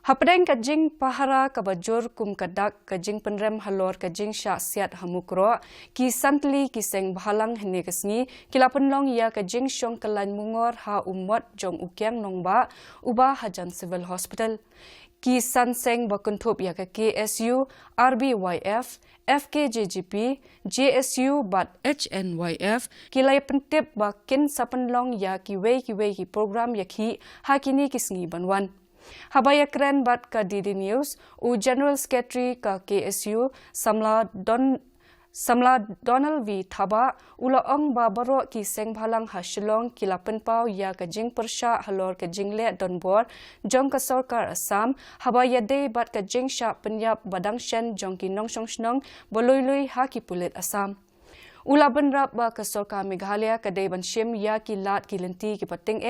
Hapdeng ka jing pahara ka bajur kum kadak ka jing Pynrem halor ka Jingshah Siat Mukroh ki santli ki Sengbhalang hene kasngi kila penlong ya ka Shong Kyllaiñ Mungor ha umwat jong ukyang nongba uba hajan civil hospital ki san seng bakuntup ya ka KSU RBYF FKJGP JSU bat HNYF kilai pentip bakin sapenlong ya ki wei ki program ya ki hakini kisngi banwan. Habaya keren bat ka DD News u General Secretary ka KSU Samla Donald V Thaba ula ong babaro ki Sengbhalang ha Shillong kila penpau ya ka jing persha halor ka jingle donbor jong ka sarkar Assam habaya de bat ka Jingshah penyap badang shen jong ki nongshong shnong boloi ha ki pulit Assam. Ula benrap ba ka sarkar Meghalaya kadai ban shim ya ki lat ki lenti ki pating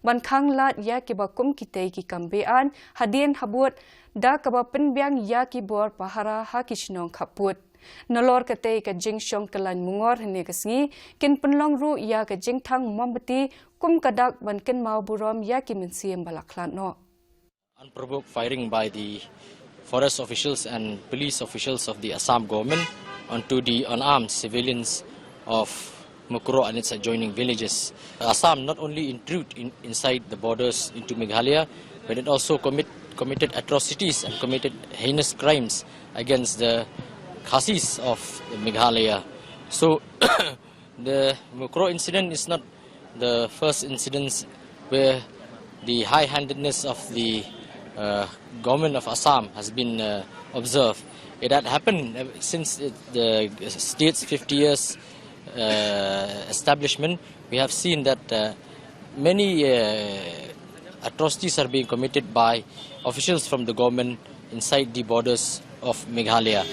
ban khang lat ya ki ba kum ki tei ki kambean hadien habut da ka ba penbyang ya ki bor pahara ha ki shnong khaput nolor ka tei ka Shong Kyllaiñ Mungor hene kasngi kin penlong ru ya ka jingthang mombati kum kadak ban kin mau burom ya ki minsiam balaklan no. Unprovoked firing by the forest officials and police officials of the Assam government onto the unarmed civilians of Mukroh and its adjoining villages. Assam not only intrude inside the borders into Meghalaya, but it also committed atrocities and committed heinous crimes against the Khasis of Meghalaya. So the Mukroh incident is not the first incident where the high-handedness of the government of Assam has been observed. It had happened since the state's 50 years establishment. We have seen that many atrocities are being committed by officials from the government inside the borders of Meghalaya.